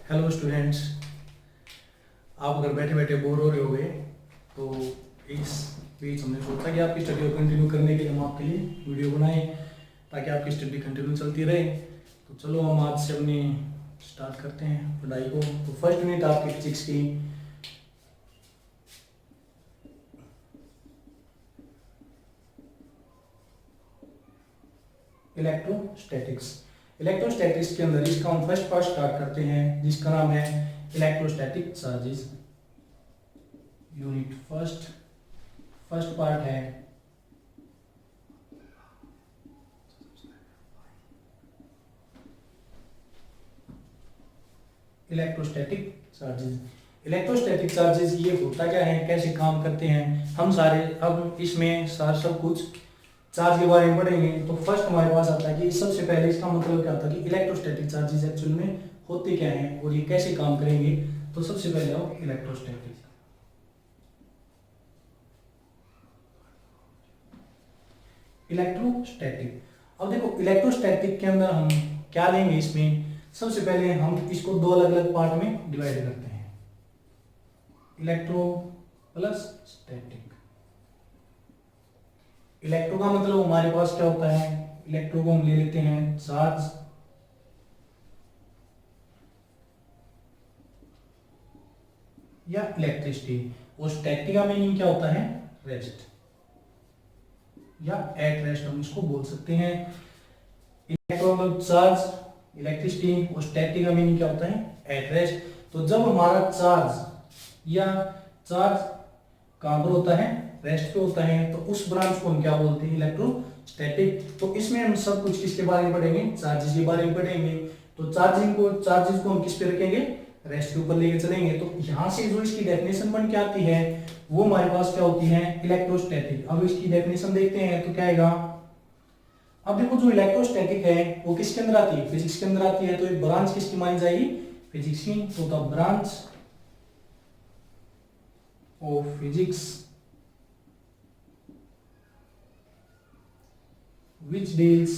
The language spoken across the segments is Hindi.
Hello students. आप अगर बैठे बैठे बोर हो रहे होगे तो इस बीच हमने सोचा कि आपकी स्टडी को कंटिन्यू करने के लिए हम आपके लिए वीडियो बनाएं ताकि आपकी स्टडी कंटिन्यू चलती रहे। तो चलो हम आज से अपनी स्टार्ट करते हैं पढ़ाई को। तो फर्स्ट यूनिट आपकी फिजिक्स की इलेक्ट्रोस्टैटिक्स। इलेक्ट्रोस्टैटिक्स के अंदर इसका हम फर्स्ट पार्ट स्टार्ट करते हैं जिसका नाम है electrostatic charges. Unit first part है इलेक्ट्रोस्टैटिक चार्जेस। इलेक्ट्रोस्टैटिक चार्जेस ये होता क्या है, कैसे काम करते हैं, हम इसमें सब कुछ चार्ज के बारे में पढ़ेंगे। तो फर्स्ट हमारे पास आता है कि सबसे पहले इसका मतलब क्या होता है कि इलेक्ट्रोस्टैटिक चार्जेस एक्चुअल में होते क्या हैं और ये कैसे काम करेंगे। तो सबसे पहले आओ इलेक्ट्रोस्टैटिक। अब देखो इलेक्ट्रोस्टैटिक के अंदर हम क्या लेंगे, इसमें सबसे पहले हम इसको दो अलग अलग पार्ट में डिवाइड करते हैं, इलेक्ट्रो प्लस स्टैटिक। इलेक्ट्रो का मतलब हमारे पास क्या होता है, इलेक्ट्रो को हम ले लेते हैं चार्ज, या इलेक्ट्रिसिटी, और स्टैटिक का मीनिंग क्या होता है, रेस्ट या एट रेस्ट हम इसको बोल सकते हैं। इलेक्ट्रो मतलब चार्ज, इलेक्ट्रिसिटी, और स्टैटिक का मीनिंग क्या होता है, एट रेस्ट। तो जब हमारा चार्ज कहां पर होता है, रेस्ट पे होता है, तो उस ब्रांच को हम क्या बोलते हैं, इलेक्ट्रोस्टैटिक। तो इसमें हम सब कुछ किसके बारे में पढ़ेंगे, चार्जेस के बारे में पढ़ेंगे। तो चार्जेस को हम किस पे रखेंगे, रेस्ट के ऊपर लेके चलेंगे। तो यहां से जो इसकी डेफिनेशन बन के आती है वो हमारे पास क्या होती है, इलेक्ट्रोस्टैटिक। अब इसकी डेफिनेशन देखते हैं तो क्या आएगा। अब देखो जो इलेक्ट्रोस्टैटिक है वो किसके अंदर आती है, फिजिक्स के अंदर आती है। तो ये ब्रांच किसकी मानी जाएगी, फिजिक्स की। तो the branch of physics which deals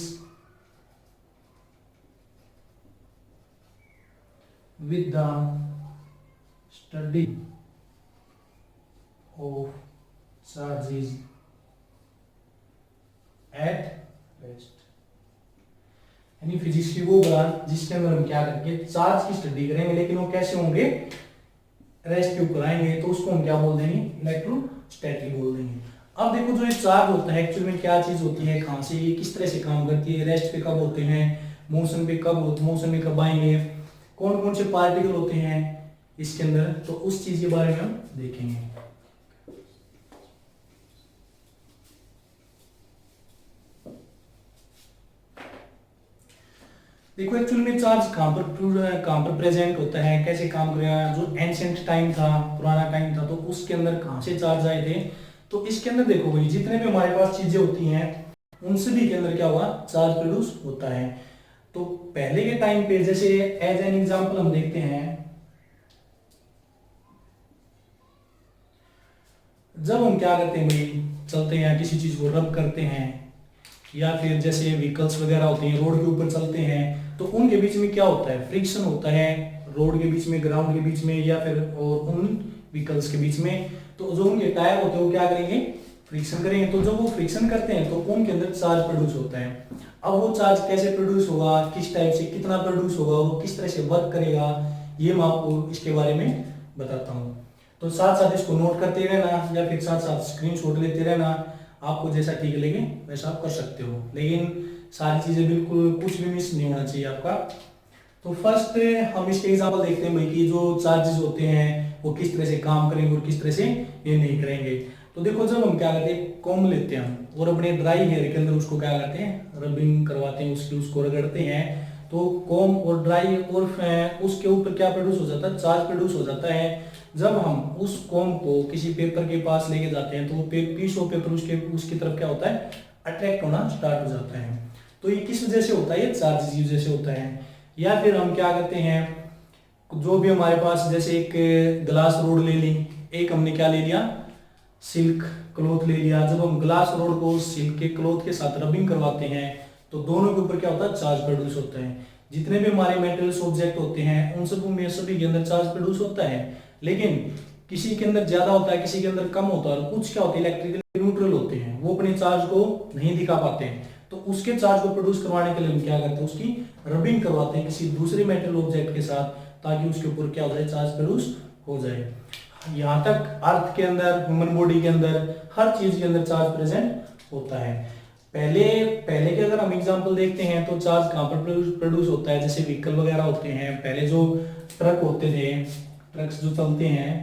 with the study of charges at rest। यानी फिजिक्स की वो ब्रांच जिसके अंदर हम क्या करेंगे, चार्ज की स्टडी करेंगे, लेकिन वो कैसे होंगे, रेस्ट के ऊपर आएंगे। तो उसको हम क्या बोल देंगे, इलेक्ट्रोस्टैटिक बोल देंगे। अब देखो जो ये चार्ज होता है एक्चुअल में क्या चीज होती है, कहां से, ये किस तरह से काम करती है, रेस्ट पे कब होते हैं, मोशन में कब आएंगे, कौन कौन से पार्टिकल होते हैं इसके अंदर, तो उस चीज के बारे में हम देखेंगे। देखो एक्चुअल में चार्ज कहां पर प्रेजेंट होता है, कैसे काम करेगा। जो एंशिएंट टाइम था, पुराना टाइम था, तो उसके अंदर कहां से चार्ज आए थे। तो इसके अंदर देखो भाई जितने भी हमारे पास चीजें होती हैं उन सभी के अंदर क्या हुआ, चार्ज प्रोड्यूस होता है। तो पहले के टाइम पे जैसे एज एन एग्जांपल हम देखते हैं, जब हम क्या करते हैं भाई, चलते हैं किसी चीज को रब करते हैं, या फिर जैसे व्हीकल्स वगैरह होते हैं रोड के ऊपर चलते हैं, तो उनके बीच में क्या होता है, फ्रिक्शन होता है, रोड के बीच में, ग्राउंड के बीच में, या फिर और उन व्हीकल्स के बीच में। तो जो उनके टायर होते हैं वो क्या करेंगे, फ्रिक्शन करेंगे। तो जब वो फ्रिक्शन करते हैं तो उनके अंदर चार्ज प्रोड्यूस होता है। अब वो चार्ज कैसे प्रोड्यूस होगा, किस टाइप से, कितना प्रोड्यूस होगा, वो किस तरह से वर्क करेगा, ये मैं आपको इसके बारे में बताता हूँ। तो साथ साथ इसको नोट करते रहना या फिर साथ साथ स्क्रीनशॉट लेते रहना, आपको जैसा ठीक लगे वैसा आप कर सकते हो, लेकिन सारी चीजें बिल्कुल कुछ भी मिस नहीं होना चाहिए आपका। तो फर्स्ट हम इसके एग्जांपल देखते हैं भाई कि जो चार्जेस होते हैं वो किस तरह से काम करेंगे और किस तरह से ये नहीं करेंगे। तो देखो जब हम क्या करते हैं, कॉम्ब लेते हैं हम और अपने ड्राई हेयर के अंदर उसको क्या करते हैं, रबिंग करवाते हैं, उसको रगड़ते हैं। तो कॉम्ब और ड्राई और उसके ऊपर क्या प्रोड्यूस हो जाता है, चार्ज प्रोड्यूस हो जाता है। जब हम उस कॉम्ब को किसी पेपर के पास लेके जाते हैं तो वो पीस ऑफ पेपर उसकी तरफ क्या होता है, अट्रैक्ट होना स्टार्ट हो जाता है। तो ये किस वजह से होता है, ये चार्जेस की वजह से होता है। या फिर हम क्या करते हैं, जो भी हमारे पास जैसे एक ग्लास रोड ले ली, एक हमने क्या ले लिया, सिल्क क्लॉथ ले लिया। जब हम ग्लास रोड को सिल्क के क्लॉथ के साथ रबिंग करवाते हैं तो दोनों के ऊपर क्या होता है, चार्ज प्रोड्यूस होता है। जितने भी हमारे मेटेरियल्स ऑब्जेक्ट होते हैं उन सब में सभी के अंदर चार्ज प्रोड्यूस होता है, लेकिन किसी के अंदर ज्यादा होता है, किसी के अंदर कम होता है, और कुछ क्या होते हैं इलेक्ट्रिकली न्यूट्रल होते हैं, वो अपने चार्ज को नहीं दिखा पाते हैं। तो उसके चार्ज को प्रोड्यूस करवाने के लिए हम क्या करते हैं, उसकी रबिंग करवाते हैं किसी दूसरे मेटल ऑब्जेक्ट के साथ, ताकि उसके ऊपर क्या हो जाए, चार्ज प्रोड्यूस हो जाए। यहाँ तक अर्थ के अंदर, ह्यूमन बॉडी के अंदर, हर चीज के अंदर चार्ज प्रेजेंट होता है। पहले पहले के अगर हम एग्जांपल देखते हैं तो चार्ज कहाँ पर प्रोड्यूस होता है, जैसे व्हीकल वगैरह होते हैं, पहले जो ट्रक होते थे, ट्रक्स जो चलते हैं,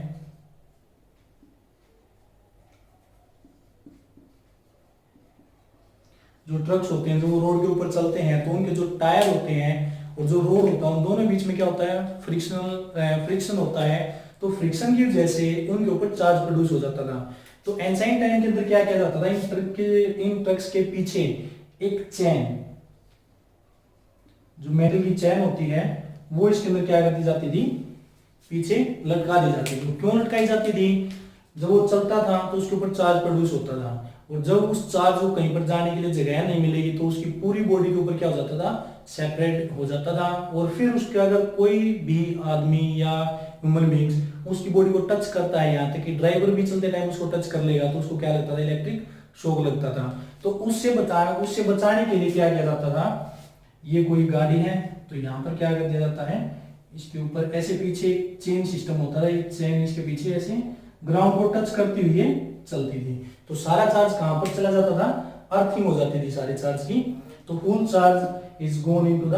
जो ट्रक्स होते हैं जो वो रोड के ऊपर चलते हैं, तो उनके जो टायर होते हैं और जो रोड होता है उन दोनों बीच में क्या होता है, फ्रिक्शन होता है। तो फ्रिक्शन की वजह से उनके ऊपर चार्ज प्रोड्यूस हो जाता था। तो एंसाइंट टाइम के अंदर क्या किया जाता था, इन ट्रक्स के पीछे एक चैन, जो मेटल की चैन होती है, वो इसके अंदर क्या करती जाती थी, पीछे लटका दी जाती थी। क्यों लटकाई जाती थी, जब वो चलता था तो उसके ऊपर चार्ज प्रोड्यूस होता था, और जब उस चार्ज को कहीं पर जाने के लिए जगह नहीं मिलेगी तो उसकी पूरी बॉडी के ऊपर क्या हो जाता था, सेपरेट हो जाता था। और फिर उसके अगर कोई भी आदमी या ह्यूमन बींग्स उसकी बॉडी को टच करता है, यहाँ तक कि ड्राइवर भी चलते टाइम उसको टच कर लेगा तो उसको क्या लगता था, इलेक्ट्रिक शॉक लगता था। तो उससे बचाने के लिए क्या किया जाता था, ये कोई गाड़ी है तो यहाँ पर क्या कर दिया जाता है, इसके ऊपर ऐसे पीछे चेन सिस्टम होता था, चेन इसके पीछे ऐसे ग्राउंड को टच करती हुई ये चलती थी। तो सारा चार्ज कहां पर चला जाता था, अर्थिंग हो जाती थी सारे चार्ज की। तो full charge is gone into the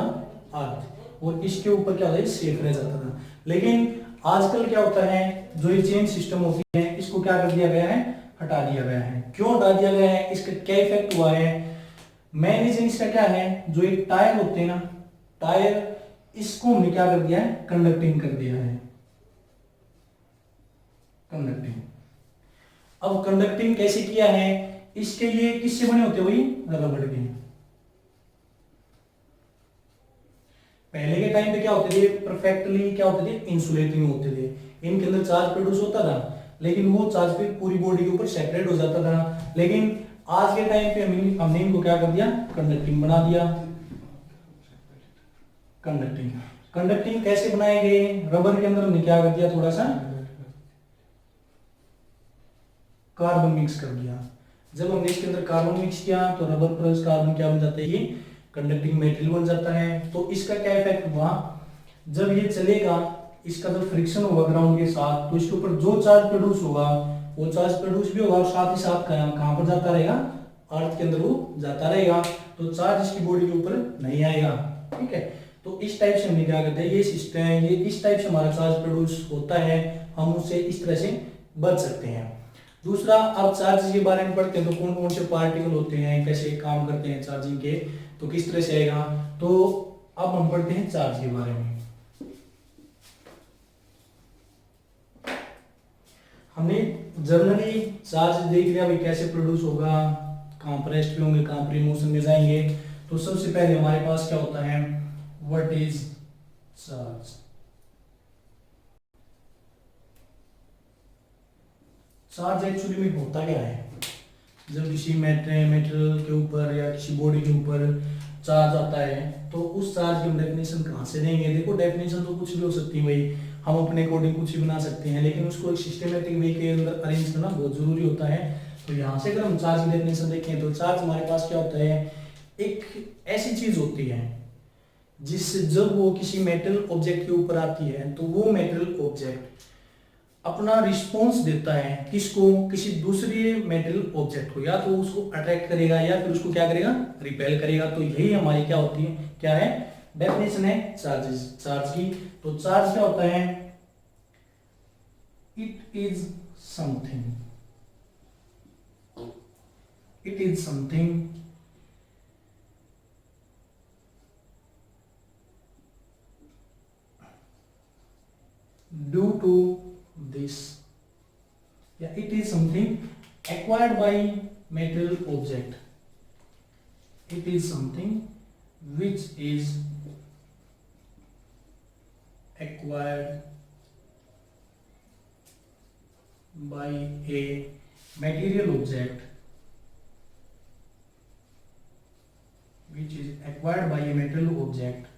earth, और इसके ऊपर क्या होता है, सेफ रह जाता था। लेकिन आजकल क्या होता है, जो ये चेन सिस्टम होती है इसको क्या कर दिया गया है, हटा दिया गया है। क्यों हटा दिया गया है, इसका क्या इफेक्ट हुआ है, मेन रीजन इसका क्या है, जो एक टायर होते हैं ना, टायर, इसको हमने क्या कर दिया है, कंडक्टिंग कर दिया है, कंडक्टिंग। अब कंडक्टिंग कैसे किया है, इसके ये किससे बने होते हैं, वही रबड़ के। पहले के टाइम पे क्या होते थे, परफेक्टली क्या होते थे, इंसुलेटिंग होते थे, इनके अंदर चार्ज प्रोड्यूस होता था, लेकिन वो चार्ज फिर पूरी बॉडी के ऊपर सेपरेट हो जाता था। लेकिन आज के टाइम पे हमने इनको क्या कर दिया, कंडक्टिंग बना दिया। कंडक्टिंग कंडक्टिंग कैसे बनाए गए, रबर के अंदर हमने क्या कर दिया, थोड़ा सा कार्बन मिक्स कर दिया। जब हमने इसके अंदर कार्बन मिक्स किया तो रबर प्लस कार्बन क्या बन जाता है, ये कंडक्टिंग मेटेरियल बन जाता है। तो इसका क्या इफेक्ट हुआ, जब ये चलेगा, इसका जब फ्रिक्शन होगा ग्राउंड के साथ, तो इसके ऊपर जो चार्ज प्रोड्यूस होगा वो चार्ज प्रोड्यूस भी होगा, और साथ ही साथ कहां पर जाता रहेगा, अर्थ के अंदर वो जाता रहेगा। तो चार्ज इसकी बॉडी के ऊपर नहीं आएगा, ठीक है। तो इस टाइप से हमने क्या करते हैं, ये सिस्टम है, ये इस टाइप से हमारा चार्ज प्रोड्यूस होता है, हम उससे इस तरह से बच सकते हैं। दूसरा, अब चार्ज के बारे में पढ़ते हैं तो कौन कौन से पार्टिकल होते हैं, कैसे काम करते हैं चार्जिंग के, तो किस तरह से आएगा। तो अब हम पढ़ते हैं चार्ज के बारे में। हमने जनरली चार्ज देख लिया भाई कैसे प्रोड्यूस होगा, कहां पर रेस्ट पे होंगे, कहां पर मोशन में जाएंगे। तो सबसे पहले हमारे पास क्या होता है, what is charge. Charge actually में होता क्या है, जब किसी मेटेरियल के ऊपर या किसी बॉडी के ऊपर चार्ज आता है तो उस चार्ज की हम डेफिनेशन कहाँ से देंगे। देखो डेफिनेशन तो कुछ भी हो सकती है भाई, हम अपने अकॉर्डिंग कुछ भी बना सकते हैं, लेकिन उसको एक सिस्टमेटिक वे के अंदर अरेंज करना बहुत जरूरी होता है। तो यहाँ से अगर हम चार्ज की डेफिनेशन देखें तो चार्ज हमारे पास क्या होता है, एक ऐसी चीज होती है जिससे जब वो किसी मेटल ऑब्जेक्ट के ऊपर आती है तो वो मेटल ऑब्जेक्ट अपना रिस्पॉन्स देता है किसको, किसी दूसरे मेटल ऑब्जेक्ट को, या तो उसको अट्रैक्ट करेगा या फिर उसको क्या करेगा, रिपेल करेगा। तो यही हमारी क्या होती है, क्या है, डेफिनेशन है चार्ज की। तो चार्ज क्या होता है, it is something due to this, yeah, it is something acquired by metal object, it is something which is acquired by a material object, which is acquired by a metal object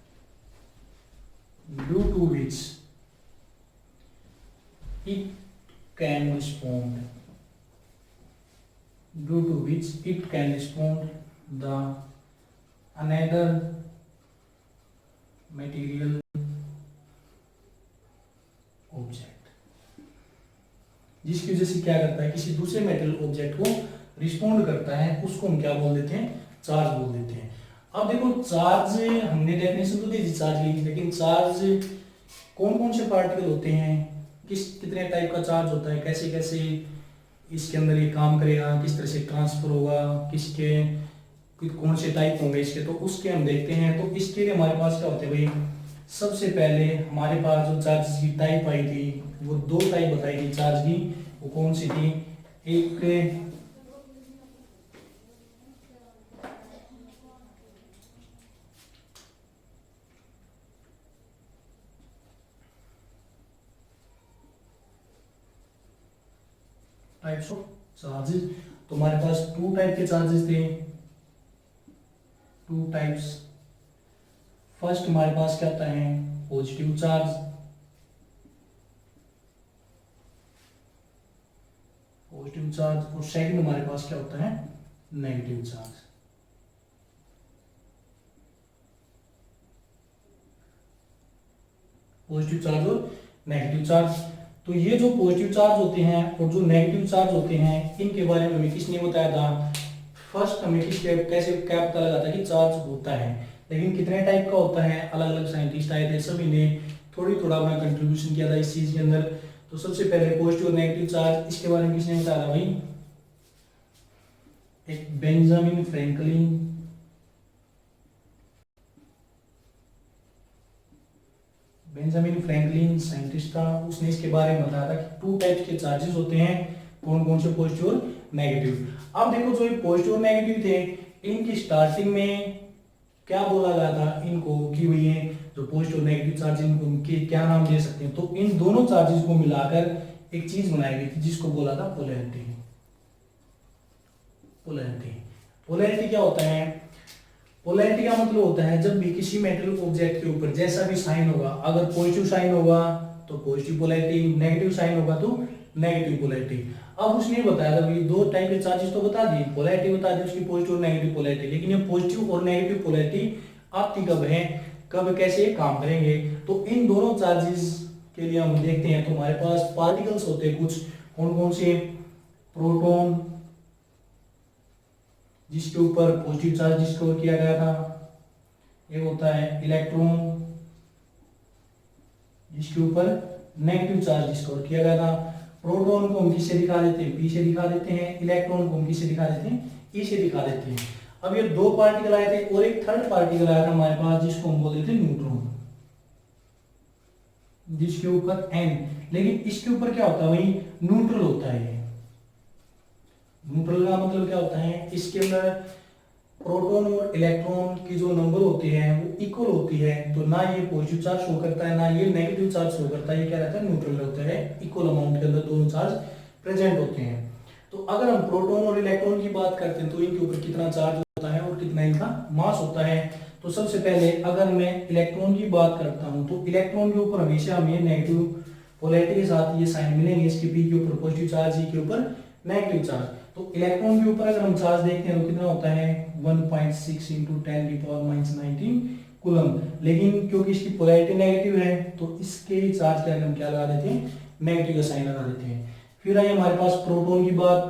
due to which it can respond, due to which it can respond the another material object, जिसकी वजह से क्या करता है, किसी दूसरे मेटल ऑब्जेक्ट को रिस्पॉन्ड करता है, उसको हम क्या बोल देते हैं, चार्ज बोल देते हैं। अब देखो चार्ज, हमने डेफिनेशन तो दी थी चार्ज की, लेकिन चार्ज कौन कौन से पार्टिकल होते हैं, कितने टाइप का चार्ज होता है, कैसे कैसे इसके अंदर ये काम करेगा, किस तरह से ट्रांसफर होगा, कौन से टाइप होंगे इसके, तो उसके हम देखते हैं। तो इसके लिए हमारे पास क्या होते हैं भाई, सबसे पहले हमारे पास जो चार्ज की टाइप आई थी वो दो टाइप बताई थी चार्ज की, वो कौन सी थी, एक टाइप्स ऑफ चार्जेस, तो हमारे पास टू टाइप के चार्जेस थे, टू टाइप्स। फर्स्ट हमारे पास क्या होता है, पॉजिटिव चार्ज, पॉजिटिव चार्ज, और सेकंड हमारे पास क्या होता है, नेगेटिव चार्ज। पॉजिटिव चार्ज और नेगेटिव चार्ज, तो ये जो पॉजिटिव चार्ज होते हैं और जो नेगेटिव चार्ज होते हैं, इनके बारे में हमें किसने बताया था, फर्स्ट हमें कैसे क्या पता लगा था कि चार्ज होता है, लेकिन कितने टाइप का होता है, अलग अलग साइंटिस्ट आए थे, सभी ने थोड़ा अपना कंट्रीब्यूशन किया था इस चीज के अंदर। तो सबसे पहले पॉजिटिव और नेगेटिव चार्ज, इसके बारे में किसने बताया था भाई, एक Benjamin Franklin, Benjamin Franklin scientist था, उसने इसके बारे में बताया था कि टू टाइप्स के चार्जेस होते हैं, कौन कौन से, पॉजिटिव और नेगेटिव। अब देखो जो ये पॉजिटिव और नेगेटिव थे, इनकी स्टार्टिंग में क्या बोला गया था इनको कि ये जो पॉजिटिव और नेगेटिव चार्ज, इनके क्या नाम दे सकते हैं, तो इन दोनों चार्जेस को मिलाकर एक चीज बनाई गई थी जिसको बोला था पोलैरिटी। पोलैरिटी, पोलैरिटी क्या होता है, पोलैरिटी का मतलब होता है जब भी किसी मेटल ऑब्जेक्ट के ऊपर जैसा भी साइन होगा, अगर पॉजिटिव साइन होगा तो पॉजिटिव पोलैरिटी, नेगेटिव साइन होगा तो नेगेटिव पोलैरिटी। अब उसने बताया था दो टाइप के चार्जेस तो बता दी, पोलैरिटी बता दी उसकी, पॉजिटिव और नेगेटिव पोलैरिटी, लेकिन ये पॉजिटिव और नेगेटिव पोलैरिटी आपकी कब है, कब कैसे काम करेंगे, तो इन दोनों चार्जेस के लिए हम देखते हैं। तो हमारे पास पार्टिकल्स होते हैं कुछ, कौन कौन से, प्रोटॉन जिसके ऊपर पॉजिटिव चार्ज डिस्कवर किया गया था, एक होता है इलेक्ट्रॉन जिसके ऊपर नेगेटिव चार्ज डिस्कवर किया गया था। प्रोटॉन को हम किससे दिखा देते हैं, पी से दिखा देते हैं, इलेक्ट्रॉन को हम किससे दिखा देते हैं, ई से दिखा देते हैं। अब ये दो पार्टिकल आए थे और एक थर्ड पार्टिकल आया था हमारे पास जिसको हम बोल देते हैं न्यूट्रॉन, जिसके ऊपर एन, लेकिन इसके ऊपर क्या होता है वही न्यूट्रल होता है। न्यूट्रल का मतलब क्या होता है, इसके अंदर प्रोटॉन और इलेक्ट्रॉन की जो नंबर होती है वो इक्वल होती है, तो ना ये पॉजिटिव चार्ज शो करता है ना ये नेगेटिव चार्ज शो करता है, ये क्या रहता है, न्यूट्रल होता है, इक्वल अमाउंट के अंदर दोनों चार्ज प्रेजेंट होते हैं। तो अगर हम प्रोटॉन और इलेक्ट्रॉन की बात करते हैं तो इनके ऊपर कितना चार्ज होता है और कितना इनका मास होता है। तो सबसे पहले अगर मैं इलेक्ट्रॉन की बात करता हूं तो इलेक्ट्रॉन के ऊपर हमेशा हमें नेगेटिव पोलैरिटी के साथ ये साइन मिलेंगे, इसके पी के ऊपर पॉजिटिव चार्ज, ई के ऊपर नेगेटिव चार्ज। तो इलेक्ट्रॉन के ऊपर अगर हम चार्ज देखते हैं तो कितना होता है 1.6 × 10⁻⁻19 कूलम, लेकिन क्योंकि इसकी पोलैरिटी नेगेटिव है तो इसके चार्ज के आगे हम क्या लगा देते हैं, नेगेटिव का साइन लगा देते हैं। फिर आई हमारे पास प्रोटॉन की बात,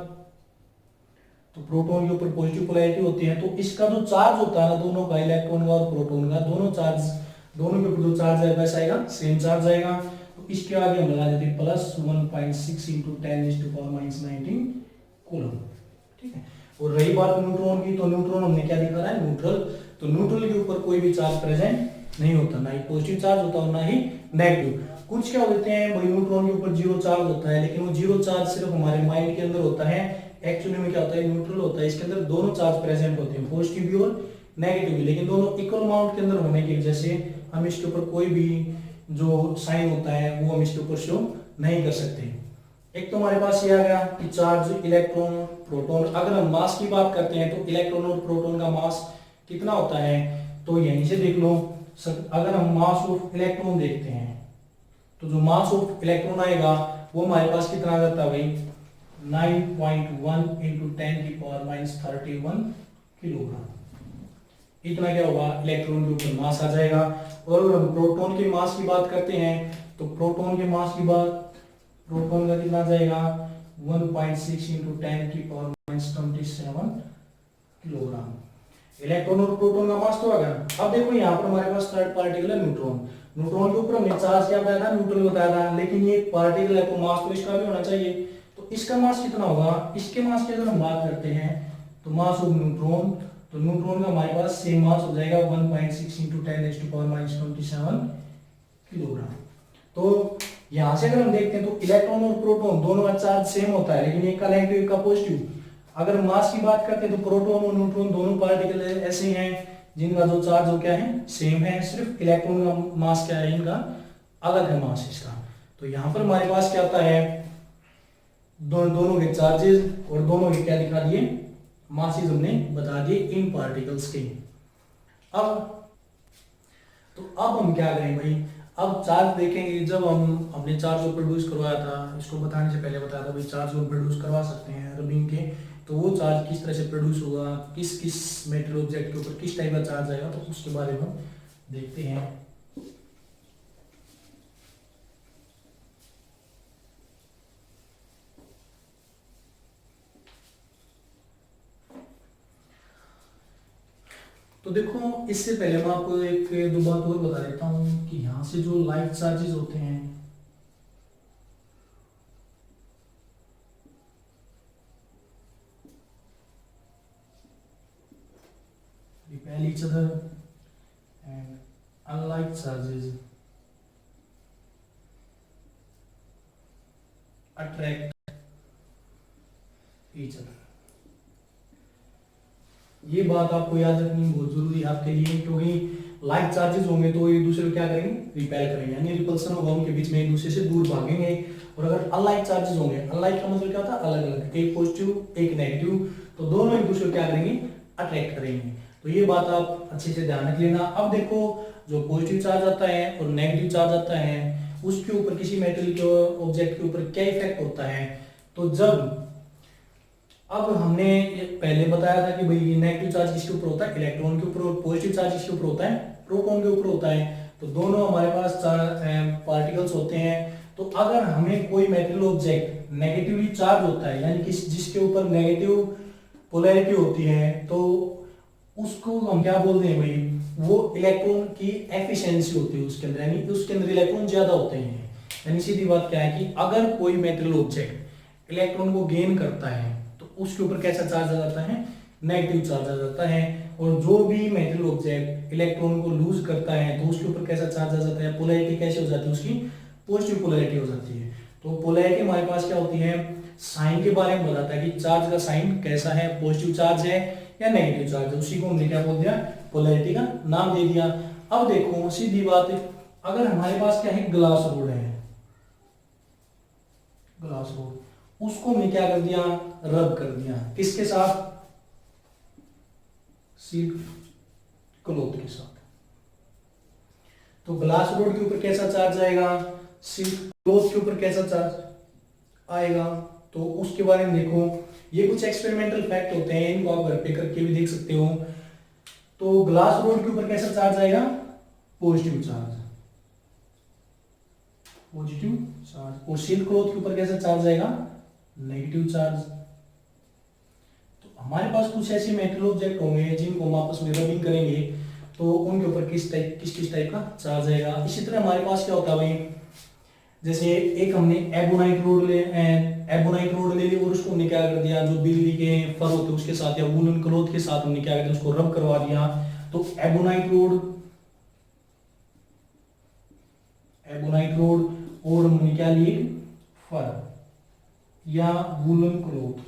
तो प्रोटॉन के ऊपर पॉजिटिव पोलैरिटी होती है, तो इसका जो चार्ज होता है ना दोनों का, इलेक्ट्रॉन का और प्रोटॉन का, दोनों के ऊपर जो चार्ज है वैसा आएगा, सेम चार्ज आएगा। तो इसके आगे हम लगा देते हैं प्लस 1.6 × 10⁻⁻19 कूलम, ठीक है। और रही बात न्यूट्रॉन की, तो न्यूट्रॉन हमने क्या दिखा रहा है, न्यूट्रल, तो न्यूट्रल के ऊपर कोई भी चार्ज प्रेजेंट नहीं होता, ना ही पॉजिटिव चार्ज होता है ना ही नेगेटिव। कुछ क्या होते हैं भाई, न्यूट्रॉन के ऊपर जीरो चार्ज होता है, लेकिन वो जीरो चार्ज सिर्फ हमारे माइंड के अंदर होता है, एक्चुअली में क्या होता है, न्यूट्रल होता है, इसके अंदर दोनों चार्ज प्रेजेंट होते हैं, पॉजिटिव भी और नेगेटिव भी, लेकिन दोनों इक्वल अमाउंट के अंदर होने की वजह से हम इसके ऊपर कोई भी जो साइन होता है वो हम इसके ऊपर शो नहीं कर सकते। एक तो हमारे पास ये आ गया कि चार्ज, इलेक्ट्रॉन, प्रोटॉन। अगर हम मास की बात करते हैं तो इलेक्ट्रॉन और प्रोटॉन का मास कितना होता है, तो यहीं से देख लो, अगर हम मास ऑफ इलेक्ट्रॉन देखते हैं तो जो मास ऑफ इलेक्ट्रॉन आएगा वो हमारे पास कितना आ जाता है भाई 9.1 इंटू 10⁻31 किलोग्राम। इतना क्या होगा इलेक्ट्रॉन के ऊपर मास आ जाएगा। और अगर हम प्रोटॉन के मास की बात करते हैं तो प्रोटॉन के मास की बात प्रोटॉन का कितना आ जाएगा 1.6 इंटू 10⁻27 किलोग्राम। इलेक्ट्रॉन और प्रोटॉन का मास तो आ गया। अब देखो यहाँ पर हमारे पास थर्ड पार्टिकल है न्यूट्रॉन। न्यूट्रॉन के ऊपर हमने चार्ज क्या बताया था न्यूट्रल बताया था, लेकिन ये एक पार्टिकल है तो मास तो इसका भी होना चाहिए। तो इसका मास कितना होगा, इसके मास की अगर हम बात करते हैं तो मास ऑफ न्यूट्रॉन, तो न्यूट्रॉन का हमारे पास सेम मास हो जाएगा 1.6 इंटू 10⁻27 किलोग्राम। तो यहाँ से अगर हम देखते हैं तो इलेक्ट्रॉन और प्रोटॉन दोनों का चार्ज सेम होता है, लेकिन एक का नेगेटिव एक का पॉजिटिव। अगर मास की बात करते हैं तो प्रोटॉन और न्यूट्रॉन दोनों पार्टिकल ऐसे हैं जिनका जो चार्ज हो क्या है सेम है, सिर्फ इलेक्ट्रॉन का मास क्या है इनका अलग है मास इसका। तो यहाँ पर हमारे पास क्या आता है दोनों के चार्जेस और दोनों के क्या दिखा दिए मासेस हमने बता दिए इन पार्टिकल्स के। अब हम क्या करें भाई, अब चार्ज देखेंगे। जब हमने चार्ज को प्रोड्यूस करवाया था, इसको बताने से पहले बताया था भाई चार्ज को प्रोड्यूस करवा सकते हैं रबिंग के, तो वो चार्ज किस तरह से प्रोड्यूस होगा, किस किस मेटल ऑब्जेक्ट के ऊपर किस टाइप का चार्ज आएगा, तो उसके बारे में हम देखते हैं। तो देखो इससे पहले मैं आपको एक दो बात और बता देता हूँ कि यहाँ से जो लाइट चार्जेस होते हैं repel each other and unlike charges attract each other। ये बात आपको याद रखनी बहुत जरूरी है आपके लिए, क्योंकि लाइट चार्जेस होंगे तो एक दूसरे को क्या करेंगे रिपेल करेंगे, यानी रिपल्सन होगा उनके बीच में, एक दूसरे से दूर भागेंगे। और अगर अनलाइक चार्जेस होंगे, अनलाइक का मतलब क्या होता है अलग अलग, एक पॉजिटिव एक नेगेटिव, तो दोनों एक दूसरे को क्या करेंगे अट्रैक्ट करेंगे। तो ये बात आप अच्छे से ध्यान रख लेना। अब देखो जो पॉजिटिव चार्ज आता है और नेगेटिव चार्ज आता है उसके ऊपर किसी मेटल के ऑब्जेक्ट के ऊपर क्या इफेक्ट होता है। तो जब अब हमने पहले बताया था कि भाई नेगेटिव चार्ज किसके ऊपर होता है इलेक्ट्रॉन के ऊपर, और पॉजिटिव चार्ज किसके ऊपर होता है प्रोटॉन के ऊपर होता है। तो दोनों हमारे पास पार्टिकल्स होते हैं। तो अगर हमें कोई मेटल ऑब्जेक्ट नेगेटिवली चार्ज होता है, यानी कि जिसके ऊपर नेगेटिव पोलैरिटी होती है, तो उसको हम क्या बोलते हैं भाई वो इलेक्ट्रॉन की एफिशिएंसी होती है उसके अंदर, यानी उसके अंदर इलेक्ट्रॉन ज्यादा होते हैं। यानी सीधी बात क्या है कि अगर कोई मेटल ऑब्जेक्ट इलेक्ट्रॉन को गेन करता है तो उसके ऊपर कैसा चार्ज आ जाता है नेगेटिव चार्ज आ जाता है, और जो भी मेटल ऑब्जेक्ट इलेक्ट्रॉन को लूज करता है तो उसके ऊपर कैसा चार्ज आ जाता है, पोलैरिटी कैसे हो जाती है उसकी पॉजिटिव पोलैरिटी हो जाती है। तो पोलैरिटी हमारे पास क्या होती है साइन के बारे में बताता है कि चार्ज का साइन कैसा है, पॉजिटिव चार्ज है या नेगेटिव चार्ज है, उसी को हमने क्या बोल दिया पोलैरिटी का नाम दे दिया। अब देखो सीधी बात है, अगर हमारे पास क्या है ग्लास रोड है, ग्लास रोड, उसको हमने क्या कर दिया रब कर दिया किसके साथ सिल्क क्लॉथ के साथ। तो ग्लास रोड के ऊपर कैसा चार्ज आएगा, सिल्क क्लॉथ के ऊपर कैसा चार्ज आएगा, तो उसके बारे में देखो। ये कुछ एक्सपेरिमेंटल फैक्ट होते हैं, इनको आप घर पे करके भी देख सकते हो। तो ग्लास रोड के ऊपर कैसा चार्ज आएगा पॉजिटिव चार्ज, पॉजिटिव चार्ज, और सिल्क क्लॉथ के ऊपर कैसा चार्ज आएगा नेगेटिव चार्ज। तो हमारे पास कुछ ऐसे मेटल ऑब्जेक्ट होंगे जिनको हम आपस में रबिंग करेंगे तो उनके ऊपर किस टाइप का चार्ज आएगा। इसी तरह हमारे पास क्या होता है भाई, जैसे एक हमने एबोनाइट रोड ले ली और उसको हमने क्या कर दिया जो बिल्ली के फर होते हैं उसके साथ या वूलन क्लॉथ के साथ हमने क्या कर दिया उसको रब करवा दिया। तो एबोनाइट रोड और हमने क्या लिए फर या वूलन क्लॉथ।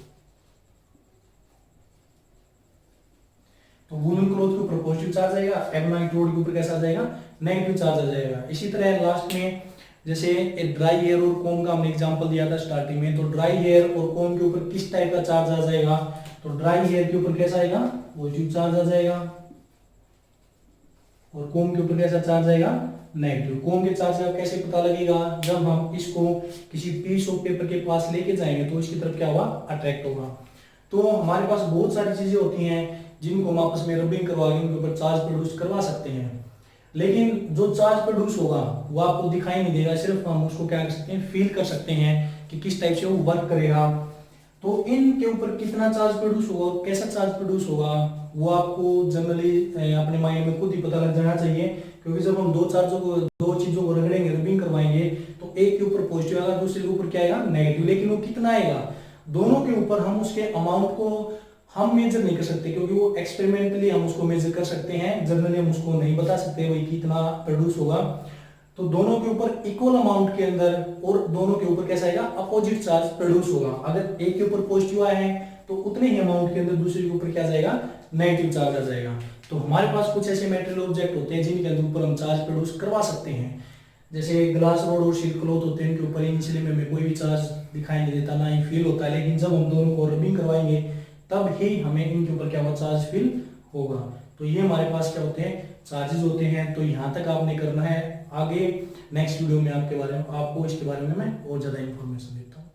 तो वूलन क्लॉथ के ऊपर पॉजिटिव चार्ज आएगा, एबोनाइट रोड के ऊपर कैसा आ जाएगा नेगेटिव चार्ज आ जाएगा। इसी तरह लास्ट में जैसे ड्राई हेयर और कॉम्ब का हमने एग्जांपल दिया था स्टार्टिंग में, तो ड्राई हेयर और कॉम्ब के ऊपर किस टाइप का चार्ज आ जाएगा, तो ड्राई हेयर के ऊपर कैसा आएगा पॉजिटिव चार्ज आ जाएगा, और कोम के ऊपर कैसा चार्ज आएगा, नेगेटिव। कोम के चार्ज का कैसे पता लगेगा, जब हम इसको किसी पीस ऑफ पेपर के पास लेके जाएंगे तो इसकी तरफ क्या होगा, अट्रैक्ट होगा। तो हमारे पास बहुत सारी चीजें होती हैं जिनको हम आपस में रबिंग करवा के उनके ऊपर चार्ज प्रोड्यूस करवा सकते हैं, लेकिन जो चार्ज प्रोड्यूस होगा वो आपको दिखाई नहीं देगा, सिर्फ हम उसको क्या कर सकते हैं, फील कर सकते हैं कि किस टाइप से वो वर्क करेगा। तो इनके ऊपर कितना चार्ज प्रोड्यूस होगा, कैसा चार्ज प्रोड्यूस होगा, वो आपको जनरली अपने माइंड में खुद ही पता लग जाना चाहिए, क्योंकि जब हम दो चीजों को रगड़ेंगे, रबिंग करवाएंगे, तो एक के ऊपर पॉजिटिव आएगा, दूसरे के ऊपर क्या आएगा, नेगेटिव। लेकिन वो कितना आएगा, दोनों के ऊपर हम उसके अमाउंट को हम मेजर नहीं कर सकते, क्योंकि वो एक्सपेरिमेंटली हम उसको मेजर कर सकते हैं, जनरली हम उसको नहीं बता सकते भाई कितना प्रोड्यूस होगा। तो दोनों के ऊपर इक्वल अमाउंट के अंदर और दोनों के ऊपर कैसा आएगा, अपोजिट चार्ज प्रोड्यूस होगा। अगर एक के ऊपर पॉजिटिव आया है तो उतने ही अमाउंट के अंदर दूसरे के ऊपर क्या जाएगा, नेगेटिव चार्ज आ जाएगा। तो हमारे पास कुछ ऐसे मेटेरियल ऑब्जेक्ट होते हैं जिनके अंदर ऊपर हम चार्ज प्रोड्यूस करवा सकते हैं, जैसे ग्लास रोड और सिल्क क्लॉथ होते हैं, इनके ऊपर इनिशियली में कोई भी चार्ज दिखाई नहीं देता, ना ही फील होता है, लेकिन जब हम दोनों को रबिंग करवाएंगे तब ही हमें इनके ऊपर क्या होगा, चार्ज फील होगा। तो ये हमारे पास क्या होते हैं, चार्जेस होते हैं। तो यहाँ तक आपने करना है, आगे नेक्स्ट वीडियो में आपके बारे में आपको इसके बारे में मैं और ज्यादा इन्फॉर्मेशन देता हूँ।